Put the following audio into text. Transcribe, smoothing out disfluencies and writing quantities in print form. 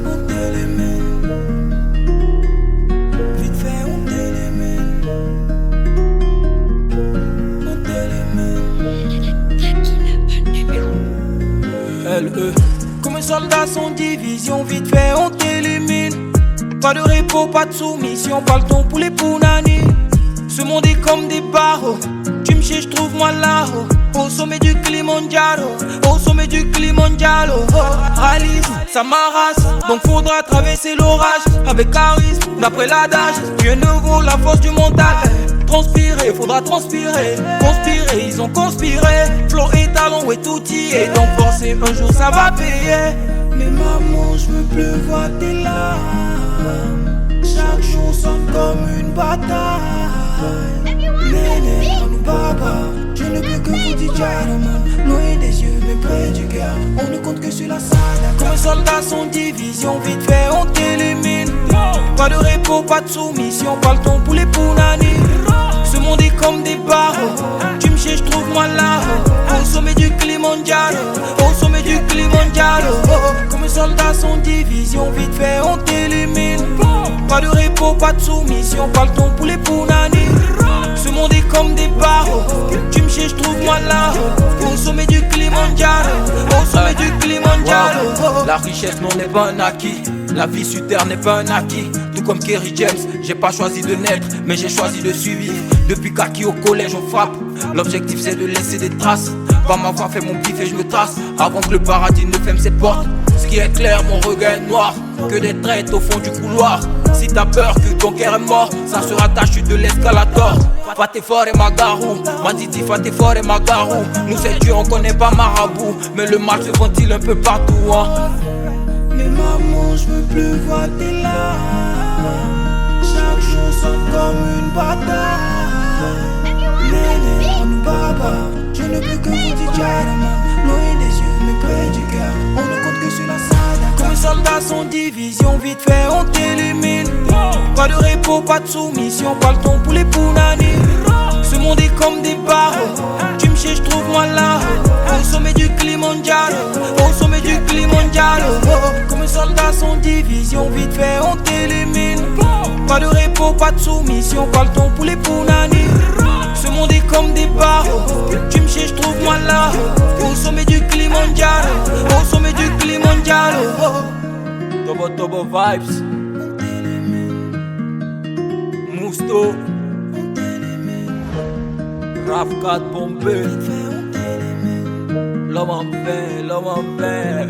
On t'élimine. Vite fait, on t'élimine. On t'élimine. LE. Comme un soldat sans division, vite fait, on t'élimine. Pas de repos, pas de soumission, pas le temps pour les pounani. Ce monde est comme des barreaux. Tu me cherches, trouve-moi là. Au sommet du Kilimanjaro, au sommet du Kilimanjaro. Alice, ça m'arrache, donc faudra traverser l'orage avec charisme, d'après l'adage. Dieu ne vaut la force du mental. Transpirer, faudra transpirer. Conspirer, ils ont conspiré. Flow et talent, ouais tout y est. Donc forcer, un jour ça va payer. Mais maman, je veux plus voir tes larmes. Chaque jour sonne comme une bataille. Néné, nous baba, je ne peux que vous dire Jaraman. Loin des yeux, mais près du cœur, on ne compte que sur la salle. Comme un soldat sans division, vite fait, on t'élimine. Pas de repos, pas de soumission, pas le temps pour les pounani. Ce monde est comme des barreaux. Tu me cherches, trouve-moi là. Au sommet du Kilimanjaro, au sommet du Kilimanjaro. Comme un soldat sans division, vite fait, on t'élimine. Pas de repos, pas de soumission, pas le temps pour les pounani. Ce monde est comme des barreaux. Tu me cherches, trouve-moi là. Au sommet du Kilimanjaro, au sommet du Kilimanjaro. La richesse non n'est pas un acquis. La vie sur terre n'est pas un acquis. Tout comme Kerry James, j'ai pas choisi de naître, mais j'ai choisi de suivre. Depuis qu'acquis au collège on frappe. L'objectif c'est de laisser des traces. Pas m'avoir fait mon bif et je me trace. Avant que le paradis ne ferme ses portes. Ce qui est clair, mon regard est noir. Que des traites au fond du couloir. Si t'as peur que ton cœur est mort, ça sera ta chute de l'escalator. Fatefort et Magarou, Madidi, Fatefort et Magarou. Nous c'est Dieu, on connaît pas Marabout. Mais le mal se ventile un peu partout hein. Mais maman, je veux plus voir tes larmes. Chaque jour sonne comme une bataille. Néné, nous baba, je ne peux que vous dire Jaraman. Loin des yeux, mais près du cœur, on ne compte que sur la salle. Comme un soldat sans division, vite fait, on t'élimine. Pas de repos, pas de soumission, pas le temps pour les pounani. Ce monde est comme des barreaux. Tu me cherches, trouve-moi là. Au sommet du Kilimanjaro, au sommet du Kilimanjaro. Comme un soldat sans division, vite fait, on t'élimine. Pas de repos, pas de soumission, pas le temps pour les pounani. Ce monde est comme des barreaux. Tu me cherches, trouve-moi là. Au sommet du Kilimanjaro, au sommet du Kilimanjaro. Tobo Tobo Vibes, Mousto, Raf 4 Bombay. L'homme en paix, l'homme en paix.